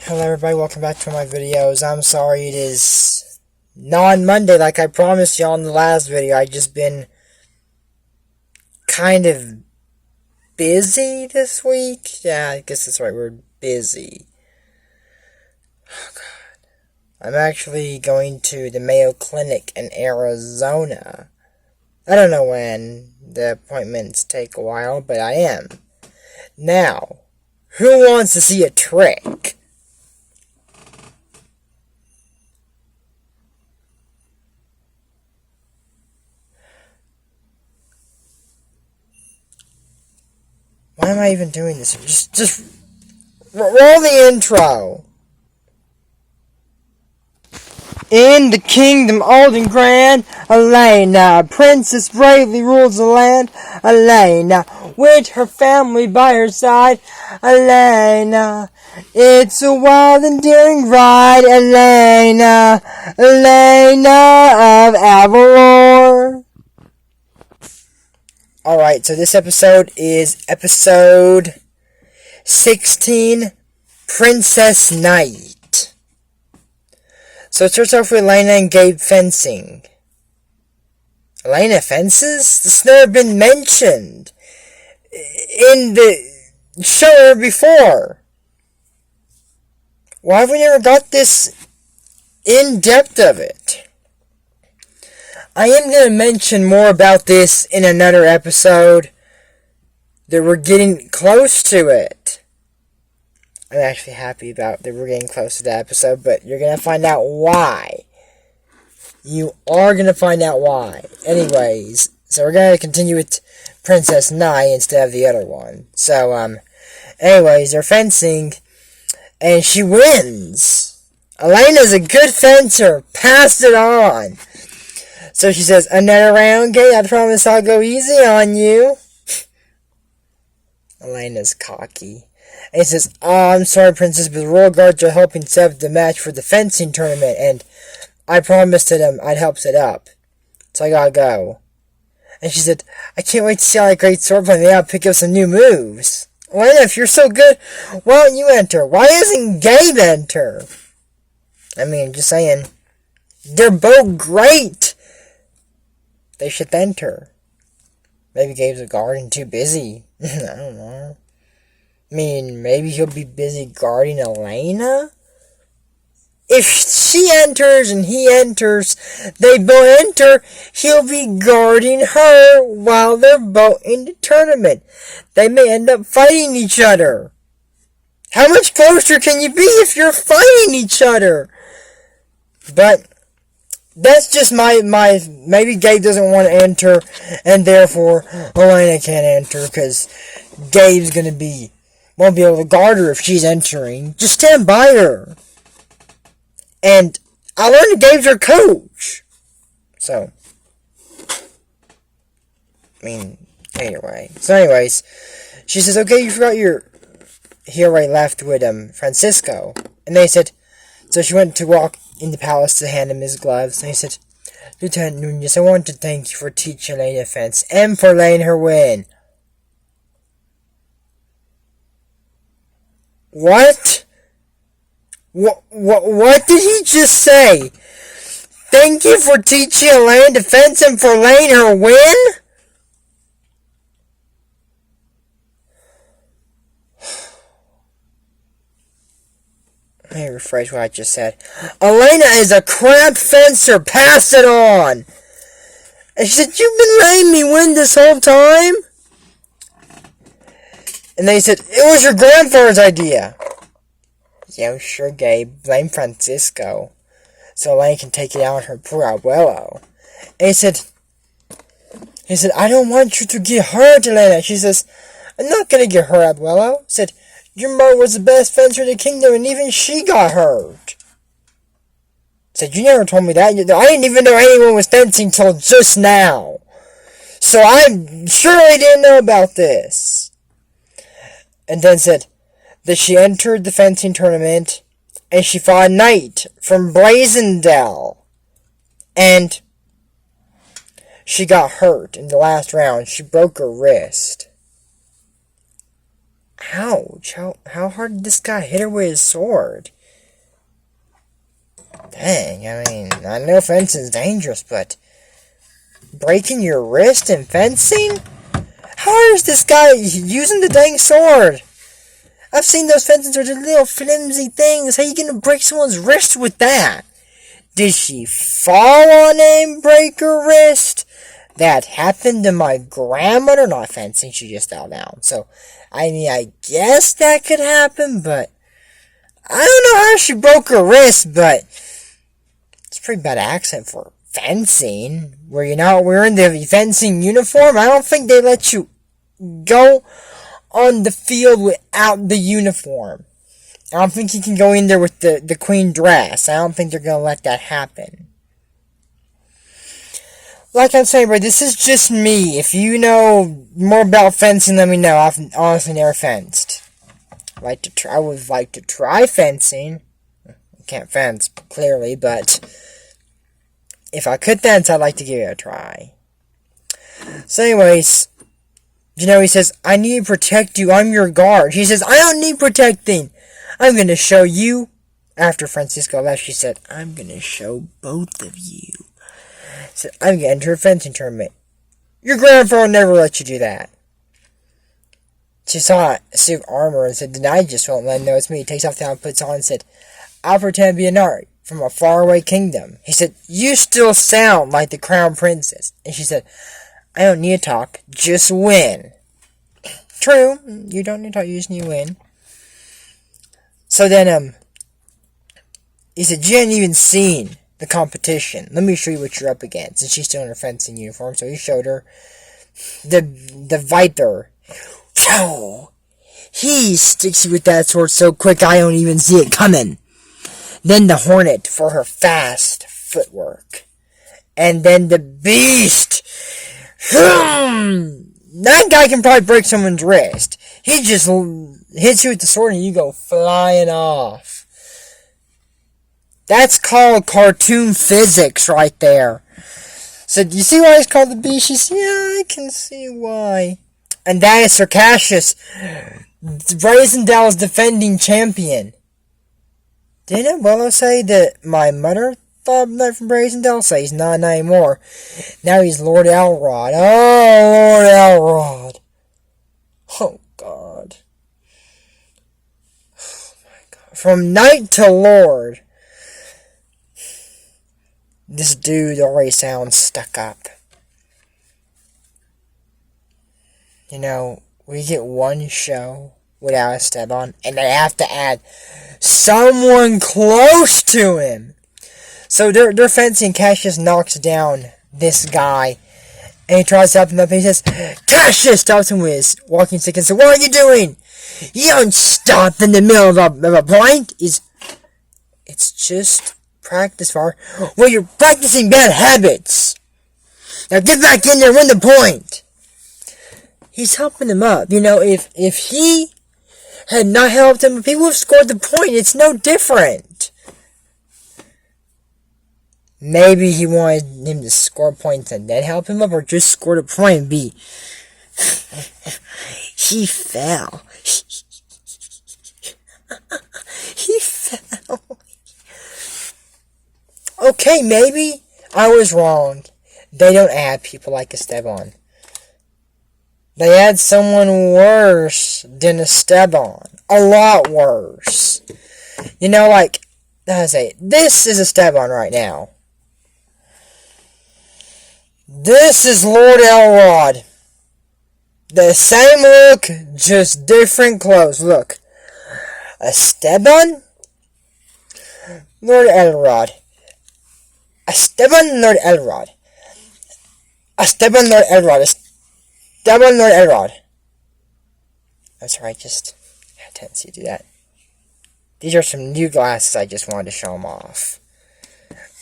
Hello everybody, welcome back to my videos. I'm sorry it is non-Monday like I promised y'all in the last video. I just been kind of busy this week. Yeah, I guess that's the right word, busy. Oh god. I'm actually going to the Mayo Clinic in Arizona. I don't know when. The appointments take a while, but I am. Now, who wants to see a trick? Why am I even doing this? Just roll the intro. In the kingdom old and grand, Elena, princess bravely rules the land. Elena, with her family by her side. Elena, it's a wild and daring ride. Elena, Elena of Avalor. Alright, so this episode is episode 16, Princess Night. So it starts off with Elena and Gabe fencing. Elena fences? This has never been mentioned in the show before. Why have we never got this in-depth of it? I am going to mention more about this in another episode. That we're getting close to it. I'm actually happy about that we're getting close to that episode, but you're going to find out why. You are going to find out why. Anyways, so we're going to continue with Princess Night instead of the other one. So, anyways, they're fencing, and she wins. Elena's a good fencer. Pass it on. So she says, another round, Gabe. I promise I'll go easy on you. Elena's cocky. And he says, oh, I'm sorry, Princess, but the Royal Guards are helping set up the match for the fencing tournament, and I promised to them I'd help set up. So I gotta go. And she said, I can't wait to see all that great swordplay. Maybe I'll pick up some new moves. Elena, if you're so good, why don't you enter? Why doesn't Gabe enter? I mean, just saying. They're both great. They should enter. Maybe Gabe's a guard and too busy. I don't know. I mean, maybe he'll be busy guarding Elena? If she enters and he enters, they both enter, he'll be guarding her while they're both in the tournament. They may end up fighting each other. How much closer can you be if you're fighting each other? But that's just my maybe Gabe doesn't want to enter, and therefore Elena can't enter, because Gabe's won't be able to guard her if she's entering. Just stand by her. And I learned that Gabe's her coach. So, I mean, anyway. So anyways, she says, okay, you forgot he already left with Francisco. And they said, so she went to walk in the palace to hand him his gloves, and he said, Lieutenant Nunez, I want to thank you for teaching Elena to fence, and for letting her win. What? What did he just say? Thank you for teaching Elena to fence and for letting her win? Let me rephrase what I just said. Elena is a crap fencer. Pass it on. And she said, you've been letting me win this whole time? And they said, it was your grandfather's idea. Yeah, sure, Gabe. Blame Francisco. So Elena can take it out on her poor abuelo. And he said, I don't want you to get hurt, Elena. She says, I'm not going to get hurt, abuelo. He said, your mother was the best fencer in the kingdom, and even she got hurt. Said, you never told me that. I didn't even know anyone was fencing till just now. So I surely didn't know about this. And then said that she entered the fencing tournament, and she fought a knight from Blazendell. And she got hurt in the last round. She broke her wrist. Ouch. How hard did this guy hit her with his sword? Dang, I mean, I know fencing's dangerous, but breaking your wrist in fencing? How hard is this guy using the dang sword? I've seen those fences are just little flimsy things. How you gonna break someone's wrist with that? Did she fall on it and break her wrist? That happened to my grandmother. Not fencing, she just fell down. So, I mean, I guess that could happen, but I don't know how she broke her wrist, but it's a pretty bad accent for fencing. Were you not wearing the fencing uniform? I don't think they let you go on the field without the uniform. I don't think you can go in there with the queen dress. I don't think they're going to let that happen. Like I'm saying, bro, this is just me. If you know more about fencing, let me know. I've honestly never fenced. I would like to try fencing. I can't fence, clearly, but if I could fence, I'd like to give it a try. So anyways, he says, I need to protect you. I'm your guard. He says, I don't need protecting. I'm going to show you. After Francisco left, she said, I'm going to show both of you. Said, I'm going to enter a fencing tournament. Your grandfather never let you do that. She saw a suit of armor and said, then I just won't let him know it's me. He takes off the helmet, puts on, and said, I'll pretend to be a knight from a faraway kingdom. He said, you still sound like the crown princess. And she said, I don't need to talk, just win. True, you don't need to talk, you just need to win. So then, he said, you hadn't even seen the competition. Let me show you what you're up against. And she's still in her fencing uniform, so he showed her the Viper. Phew! He sticks you with that sword so quick I don't even see it coming. Then the Hornet for her fast footwork. And then the Beast. That guy can probably break someone's wrist. He just hits you with the sword and you go flying off. That's called cartoon physics right there. So, do you see why he's called the Beast? She said, yeah, I can see why. And that is Sir Cassius, Brazendale's defending champion. Didn't Willow say that my mother thought that from Brazendale? So he's not anymore. Now he's Lord Elrod. Oh, Lord Elrod. Oh, God. Oh, my God. From knight to lord. This dude already sounds stuck up. We get one show without Esteban, and they have to add someone close to him. So they're fencing. Cassius knocks down this guy, and he tries to help him up, and he says, Cassius stops him with his walking stick and says, what are you doing? You don't stop in the middle of a point. It's just practice, Far. Well, you're practicing bad habits. Now get back in there and win the point. He's helping him up. If he had not helped him, if he would have scored the point, it's no different. Maybe he wanted him to score points and then help him up, or just score the point and be... He fell. He fell. Okay, maybe I was wrong. They don't add people like Esteban. They add someone worse than Esteban. A lot worse. This is Esteban right now. This is Lord Elrod. The same look, just different clothes. Look. Esteban, Lord Elrod. Esteban, Lord Elrod. Esteban, Lord Elrod. Esteban, Lord Elrod. I'm sorry, I just had a tendency to do that. These are some new glasses, I just wanted to show them off.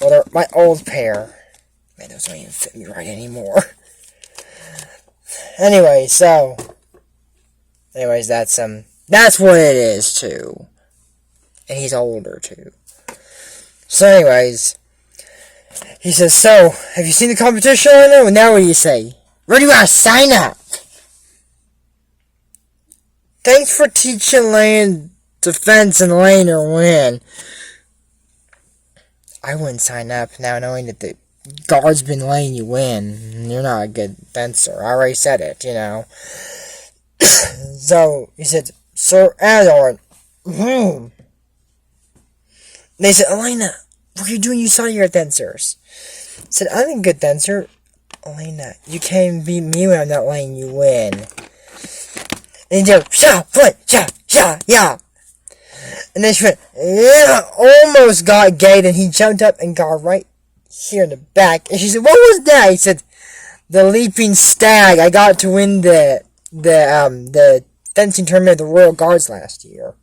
Well, they're my old pair. Man, those don't even fit me right anymore. Anyways, that's what it is, too. And he's older, too. So, anyways, he says, so, have you seen the competition? Well, now what do you say? Where do you want to sign up? Thanks for teaching Lane defense and Lane or win. I wouldn't sign up now knowing that the guard's been letting you win. You're not a good fencer. I already said it, you know. So, he said, Sir Avalor. They said, Elena, what are you doing? You saw your fencers. I said, I'm a good fencer. Elena, you can't beat me when I'm not letting you win. And he said, yeah. And then she went, yeah, almost got gay. Then he jumped up and got right here in the back. And she said, what was that? He said, the leaping stag. I got to win the fencing tournament of the Royal Guards last year.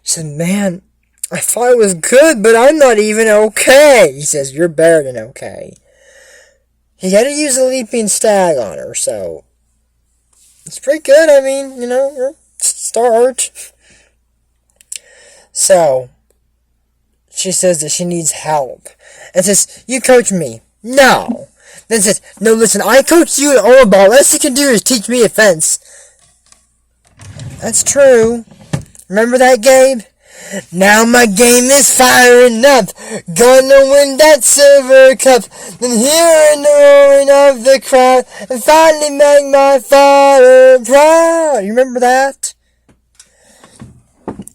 She said, man, I thought it was good, but I'm not even okay. He says, you're better than okay. He had to use a leaping stag on her, so it's pretty good. I mean, you know, start. So, she says that she needs help. And says, you coach me. No. Then says, no, listen, I coach you at Orball. All you can do is teach me a fence. That's true. Remember that, Gabe? Now my game is firing up. Gonna win that silver cup. Then hearing the roaring of the crowd. And finally make my father proud. You remember that?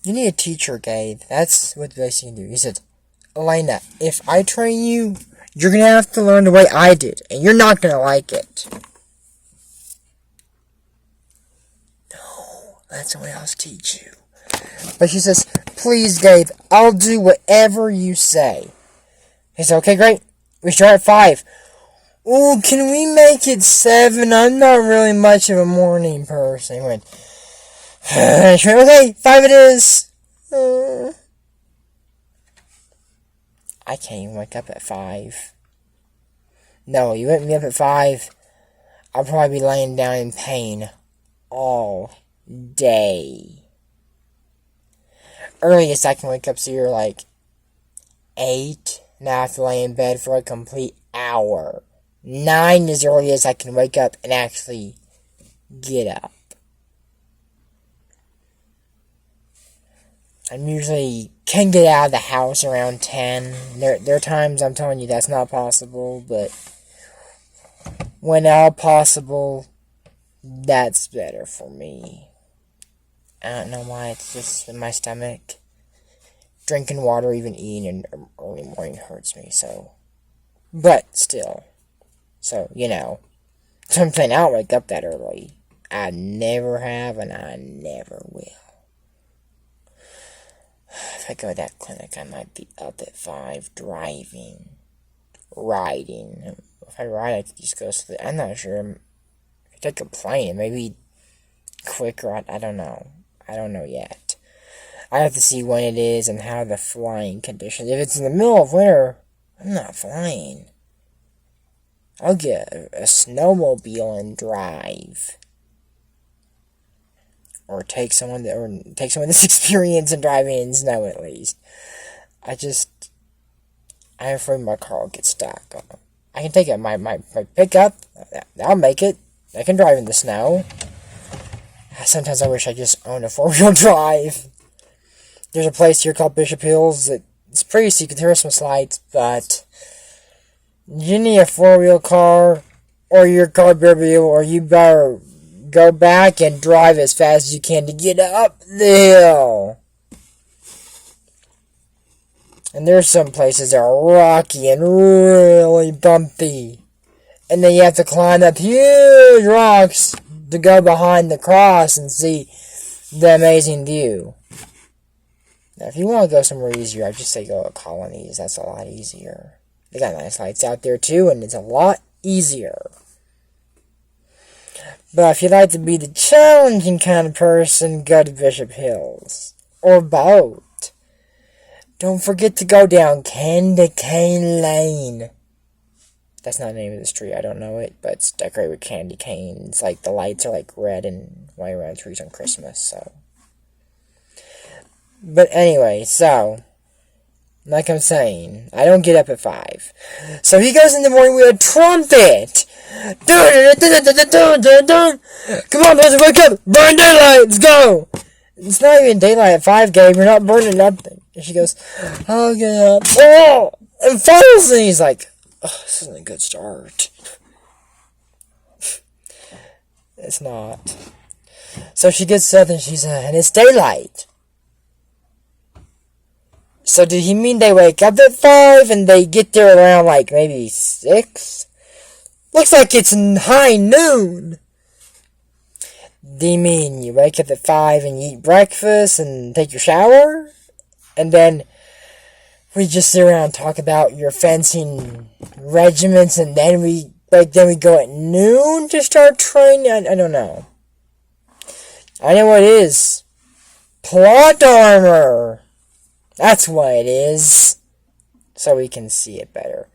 You need a teacher, Gabe. That's what the best you can do. He said, Elena, if I train you, you're going to have to learn the way I did. And you're not going to like it. No, let someone else teach you. But she says, please, Gabe, I'll do whatever you say. He said, okay, great. We start at 5. Ooh, can we make it 7? I'm not really much of a morning person. He went, okay, 5 it is. I can't even wake up at 5. No, you wake me up at 5, I'll probably be laying down in pain all day. Earliest I can wake up, so you're like 8. Now I have to lay in bed for a complete hour. 9 is the earliest I can wake up and actually get up. I usually can get out of the house around 10. There are times I'm telling you that's not possible, but when all possible, that's better for me. I don't know why, it's just in my stomach. Drinking water, even eating in the early morning hurts me, so. But still. So, you know. So I'm saying I don't wake up that early. I never have, and I never will. If I go to that clinic, I might be up at 5, driving, riding. If I ride, I could just go sleep. I'm not sure. If I take a plane, maybe quicker. I don't know. I don't know yet. I have to see when it is and how the flying conditions. If it's in the middle of winter, I'm not flying. I'll get a snowmobile and drive. Or take someone that's experienced in driving in snow at least. I'm afraid my car will get stuck. I can take it, my pickup, that'll make it. I can drive in the snow. Sometimes I wish I just owned a 4-wheel drive. There's a place here called Bishop Hills that it's pretty secret. There are some slides, but you need a 4-wheel car, or your car better be able, or you better go back and drive as fast as you can to get up the hill. And there's some places that are rocky and really bumpy. And then you have to climb up huge rocks to go behind the cross and see the amazing view. Now, if you want to go somewhere easier, I'd just say go to Colonies. That's a lot easier. They got nice lights out there too, and it's a lot easier. But if you'd like to be the challenging kind of person, go to Bishop Hills. Or boat. Don't forget to go down Candy Cane Lane. That's not the name of the street, I don't know it, but it's decorated with candy canes. Like, the lights are like red and white around trees on Christmas, so. But anyway, so, like I'm saying, I don't get up at 5. So he goes in the morning with a trumpet. Come on, let's wake up! Burn daylight! Let's go! It's not even daylight at 5, Gabe. You're not burning nothing. And she goes, I'll get up. Oh! And falls! And he's like, oh, this isn't a good start. It's not. So she gets up and and it's daylight. So did he mean they wake up at 5 and they get there around like maybe 6? Looks like it's high noon. Do you mean you wake up at 5 and you eat breakfast and take your shower? And then we just sit around and talk about your fencing regiments and then we go at noon to start training? I don't know. I know what it is. Plot armor. That's what it is. So we can see it better.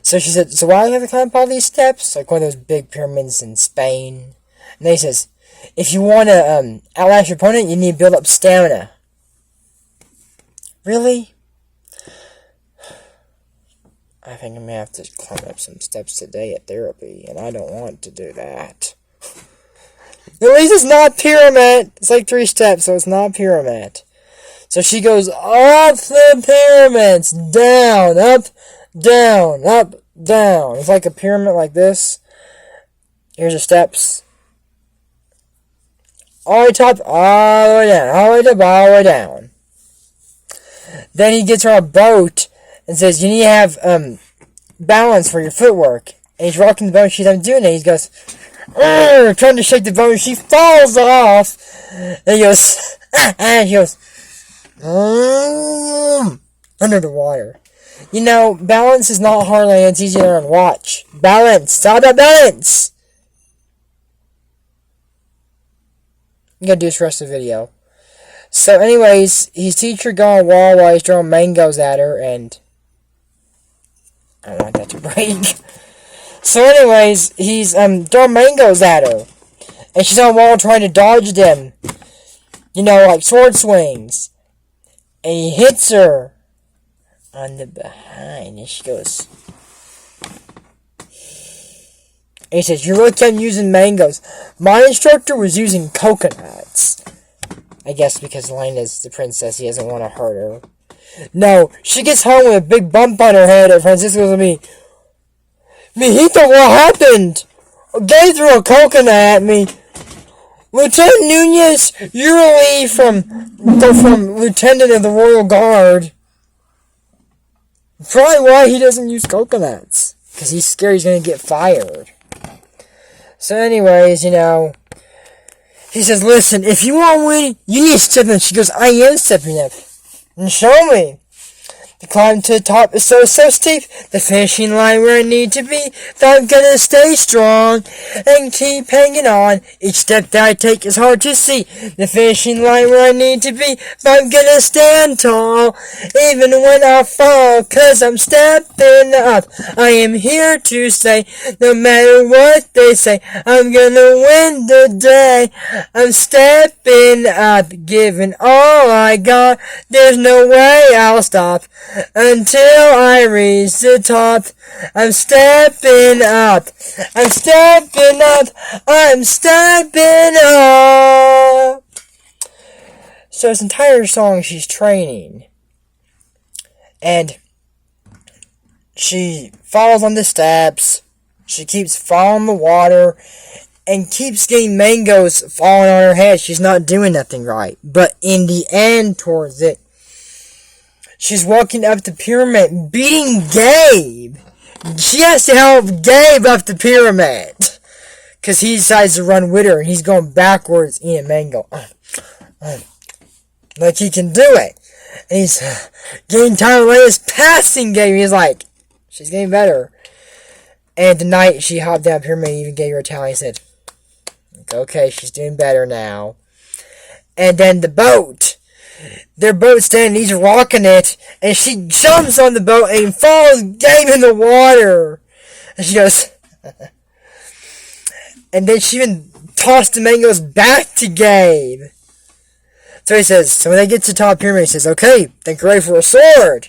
So she said, so why do you have to climb up all these steps? Like one of those big pyramids in Spain. And then he says, if you want to outlast your opponent, you need to build up stamina. Really? I think I'm going to have to climb up some steps today at therapy, and I don't want to do that. At least it's not pyramid. It's like 3 steps, so it's not pyramid. So she goes up the pyramids, down, up, down, up, down. It's like a pyramid like this. Here's the steps. All the way top, all the way down, all the way up, all the way down. Then he gets her a boat and says, you need to have balance for your footwork. And he's rocking the boat, she's not doing it. He goes, trying to shake the boat, and she falls off. And he goes, and she goes, under the water. You know, balance is not hard, and it's easy to learn. Watch. Balance. It's all about balance. I'm going to do this rest of the video. So, anyways, his teacher gone wall while he's throwing mangoes at her, and I don't want that to break. So, anyways, he's throwing mangoes at her, and she's on the wall trying to dodge them. You know, like sword swings. And he hits her on the behind, and she goes, and he says, you really can't use mangoes. My instructor was using coconuts. I guess because Elena's the princess, he doesn't want to hurt her. No, she gets home with a big bump on her head, and Francisco goes to me, Mijito, what happened? Gabe threw a coconut at me. Lieutenant Nunez, you're relieved from Lieutenant of the Royal Guard. Probably why he doesn't use coconuts. Because he's scared he's going to get fired. So anyways, you know, he says, listen, if you want to win, you need to step in. She goes, I am stepping up. And show me. The climb to the top is so steep, the finishing line where I need to be, that I'm gonna stay strong and keep hanging on. Each step that I take is hard to see, the finishing line where I need to be, but I'm gonna stand tall, even when I fall, 'cause I'm stepping up. I am here to stay, no matter what they say, I'm gonna win the day. I'm stepping up, giving all I got, there's no way I'll stop. Until I reach the top, I'm stepping up. I'm stepping up. I'm stepping up. So this entire song, she's training. And she falls on the steps. She keeps falling in the water. And keeps getting mangoes falling on her head. She's not doing nothing right. But in the end, towards it, she's walking up the pyramid, beating Gabe. She has to help Gabe up the pyramid. Because he decides to run with her, and he's going backwards eating mango. Like he can do it. And he's getting tired of Elena's passing Gabe. He's like, she's getting better. And tonight, she hopped down the pyramid and even gave her a towel. He said, okay, she's doing better now. And then the boat. Their boat's standing, he's rocking it, and she jumps on the boat and falls Gabe in the water. And she goes, and then she even tossed the mangoes back to Gabe. So he says, so when they get to the top pyramid, he says, okay, think you're ready for a sword.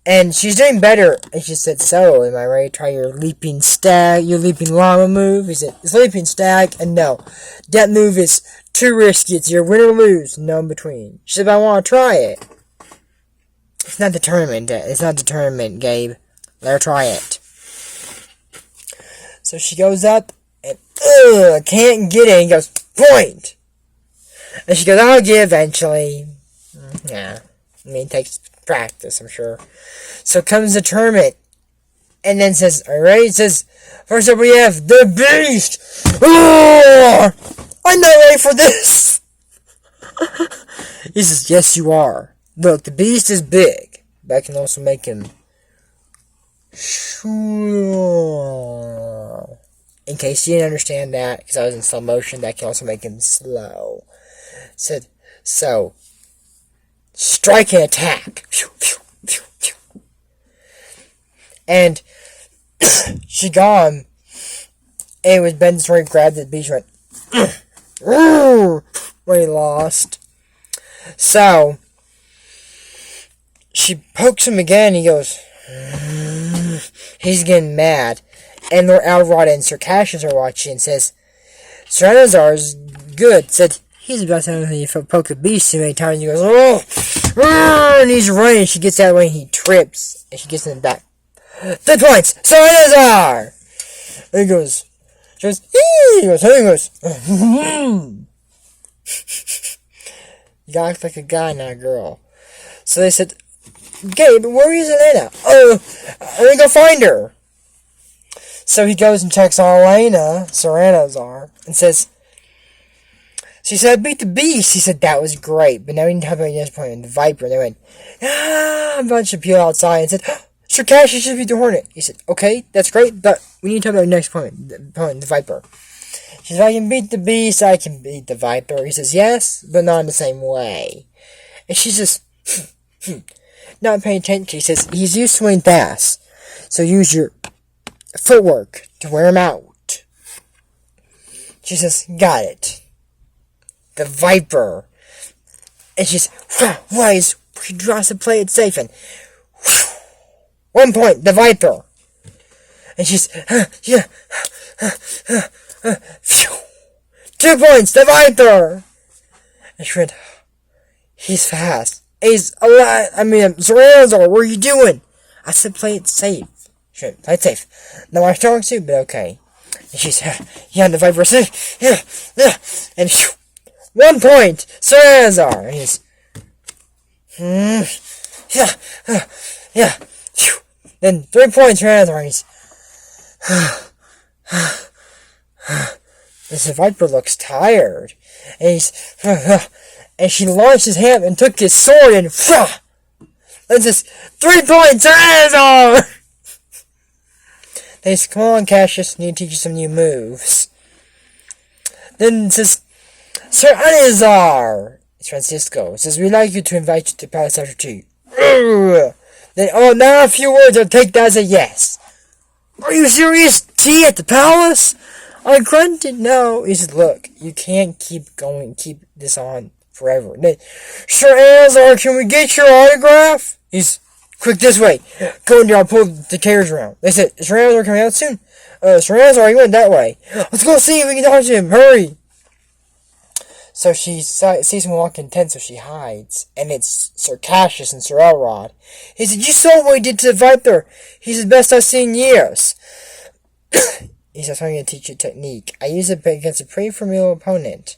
And she's doing better. And she said, so, am I ready to try your leaping llama move? He said, it's leaping stag. And no, that move is too risky. It's your win or lose. No in between. She said, but I want to try it. It's not the tournament. Gabe. Let her try it. So she goes up. And, can't get it. And goes, point. And she goes, I'll get it eventually. Yeah. I mean, it takes practice, I'm sure. So comes the tournament, and then says, are you ready? It says, first up we have the Beast! Oh, I'm not ready for this! He says, yes you are. Look, the Beast is big, but I can also make him in case you didn't understand that, because I was in slow motion, that can also make him slow. Said, so, strike and attack. And she gone. And it was Ben's where he grabbed the beach and went when he lost. So she pokes him again. He goes. He's getting mad. And Lord Avalor and Sir Cassius are watching and says, Sir Anazar is good. Said he's about to have you poke a beast too many times. He goes, and he's running. She gets out of the way and he trips. And she gets in the back. 3 points! Sir Anazar! And he goes, he goes, you gotta act like a guy, not a girl. So they said, Gabe, where is Elena? Oh, I'm gonna go find her. So he goes and checks on Elena, Sir Anazar, and says, she said, I beat the beast. He said, that was great. But now we need to have a disappointment. The Viper. And they went, a bunch of people outside and said, Sir Cassius should beat the Hornet. He said, okay, that's great, but we need to talk about the next opponent, the Viper. She said, I can beat the beast, I can beat the Viper. He says, yes, but not in the same way. And she's just, not paying attention. He says, he's used to swinging fast, so use your footwork to wear him out. She says, got it. The Viper. And she's, wise. She tries to play it safe and, 1 point, the Viper. And she's, 2 points, the Viper. And she went, he's fast. He's alive. Sir Anazar, what are you doing? I said play it safe. She went, play it safe. No, I strong suit, but okay. And she's, yeah, the Viper said, and 1 point, Sir Anazar. And he's, yeah. Then 3 points for Avalor, and he's, this Viper looks tired. And he's, and she launched his hand and took his sword and, and says, 3 points for Avalor! They said, come on, Cassius, I need to teach you some new moves. Then it says, Sir Anazar! It's Francisco. It says, we'd like you to invite you to Palace after tea. Then, now a few words, I'll take that as a yes. Are you serious? Tea at the palace? I grunted, no. He said, look, you can't keep this on forever. Then, Sir Avalor, can we get your autograph? He's, quick this way. Go in there, I'll pull the carriage around. They said, is Sir Avalor coming out soon? Sir Avalor, he went that way. Let's go see if we can talk to him, hurry. So she sees him walking tense, so she hides. And it's Sir Cassius and Sir Elrod. He said, you saw what he did to the Viper. He's the best I've seen in years. He says, I'm going to teach you a technique. I use it against a pretty formidable opponent.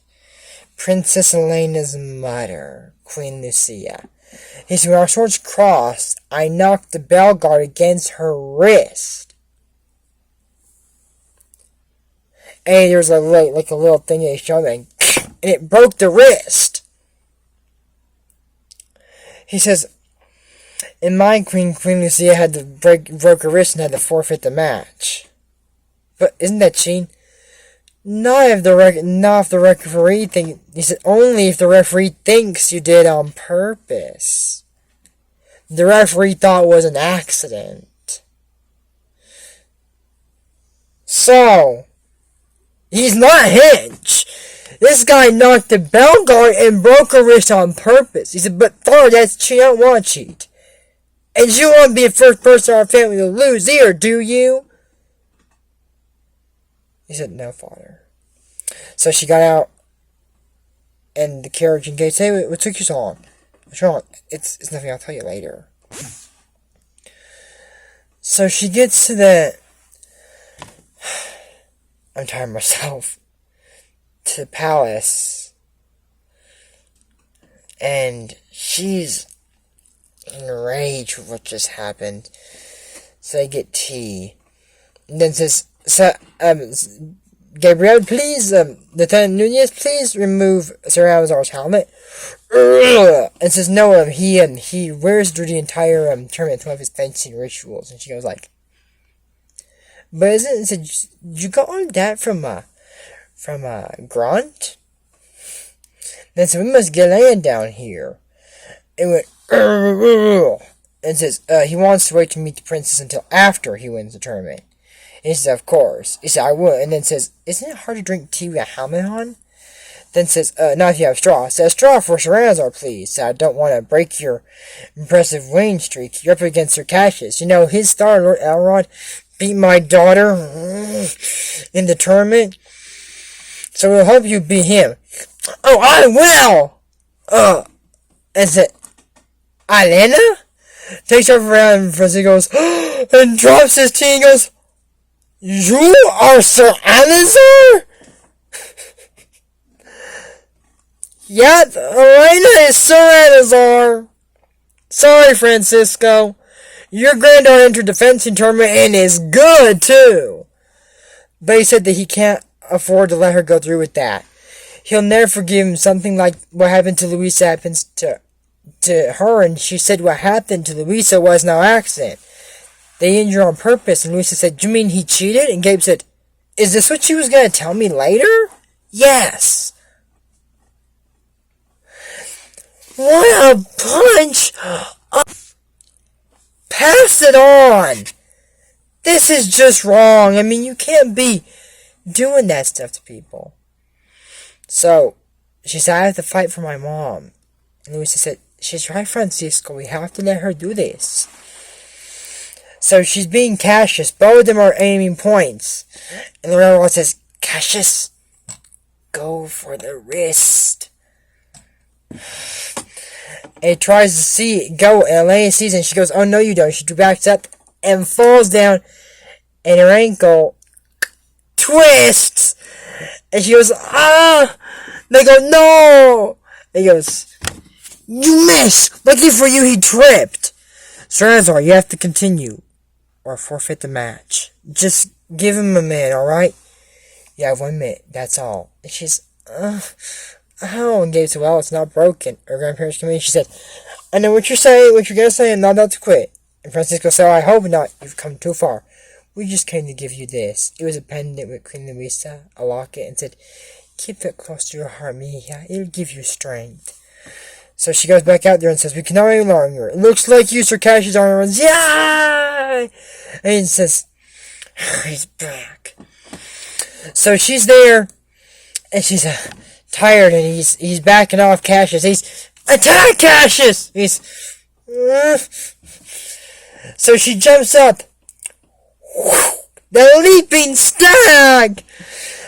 Princess Elena's mother, Queen Lucia. He said, when our swords crossed, I knocked the bell guard against her wrist. And there was a little thing they showed me. And it broke the wrist. He says, in my Queen Lucia had to broke her wrist and had to forfeit the match. But isn't that cheating? Not if the referee thinks. He said, only if the referee thinks you did on purpose. The referee thought it was an accident. So, he's not Hinch. This guy knocked the bell guard and broke her wrist on purpose. He said, but Thor, that's cheat. I don't want to cheat. And you won't be the first person in our family to lose either, do you? He said, no, father. So she got out and the carriage and gates. Hey, what took you so long? What's wrong? It's nothing, I'll tell you later. So she gets to the... I'm tired of myself. To the palace. And she's enraged with what just happened. So they get tea. And then says, Gabriel, please, Lieutenant Nunez, please remove Sir Avalor's helmet. And says, no, he wears through the entire tournament to one of his fencing rituals. And she goes like, but isn't it, said, you got all that from Grunt? Then said, we must get Elena down here. It went, and says, he wants to wait to meet the princess until after he wins the tournament. And he says, of course. He said, I would. And then says, isn't it hard to drink tea with a helmet on? Then says, not if you have straw. Says, straw for Sir Avalor, please. Said, I don't want to break your impressive winning streak. You're up against Sir Cassius. You know, his star, Lord Elrond, beat my daughter in the tournament. So we'll hope you beat him. Oh, I will! And said, Elena? Takes her around and he goes, and drops his tea and goes, you are Sir Avalor? Yep, Elena is Sir Avalor. Sorry, Francisco. Your granddaughter entered the fencing tournament and is good, too. But he said that he can't afford to let her go through with that. He'll never forgive him. Something like what happened to Louisa happens to her, and she said what happened to Louisa was no accident. They injured her on purpose, and Louisa said, you mean he cheated? And Gabe said, is this what she was going to tell me later? Yes. What a punch! Pass it on! This is just wrong. I mean, you can't be doing that stuff to people. So, she said, I have to fight for my mom. And Louisa said, she's right, Francisco. We have to let her do this. So she's being Cassius. Both of them are aiming points. And the other one says, Cassius, go for the wrist. And he tries to see it go, and Elena sees it, and she goes, oh, no, you don't. She backs up and falls down, and her ankle twists. And she goes, ah! They go, no! And he goes, you missed! Lucky for you, he tripped. Sir Avalor, you have to continue, or forfeit the match. Just give him a minute, alright? You have 1 minute, that's all. And she's, oh, and Gabe said, well, it's not broken. Her grandparents came in, she said, I know what you're saying, what you're gonna say, I'm not about to quit. And Francisco said, I hope not, you've come too far. We just came to give you this. It was a pendant with Queen Louisa, a locket, and said, keep it close to your heart, Mija. It'll give you strength. So she goes back out there and says, we cannot any longer. It looks like you, Sir Cassius, arm runs, yay! And he says, he's back. So she's there, and she's tired, and he's backing off Cassius. He's, attack Cassius! He's, so she jumps up. The leaping stag!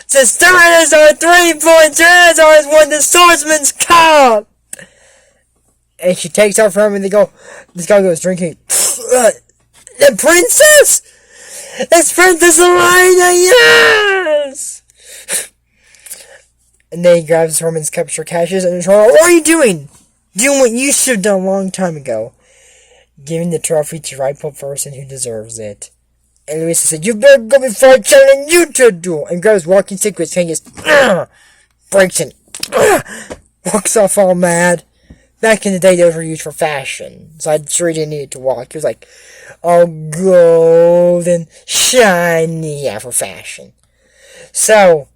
Says, Stardust are 3 points, Azar has won the Swordsman's Cup! And she takes off from him, and this guy goes drinking. The princess? It's Princess Elena, yes! And then he grabs Herman's cup for Cassius, and he's like, what are you doing? Doing what you should have done a long time ago. Giving the trophy to the rightful person who deserves it. And Louisa said, you better go before I challenge you to a duel. And grabs walking stick with his hand, just breaks it. Walks off all mad. Back in the day, those were used for fashion. So I'm sure he didn't need to walk. He was like, all golden, shiny, yeah, for fashion. So,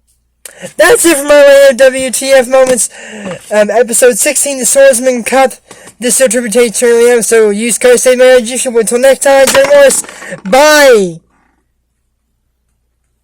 that's it for my WTF Moments. Episode 16, The Swordsman Cup. This is a tribute to Elena, so use code SAVEMARRIAGE. Until next time, Jay Morris. Bye!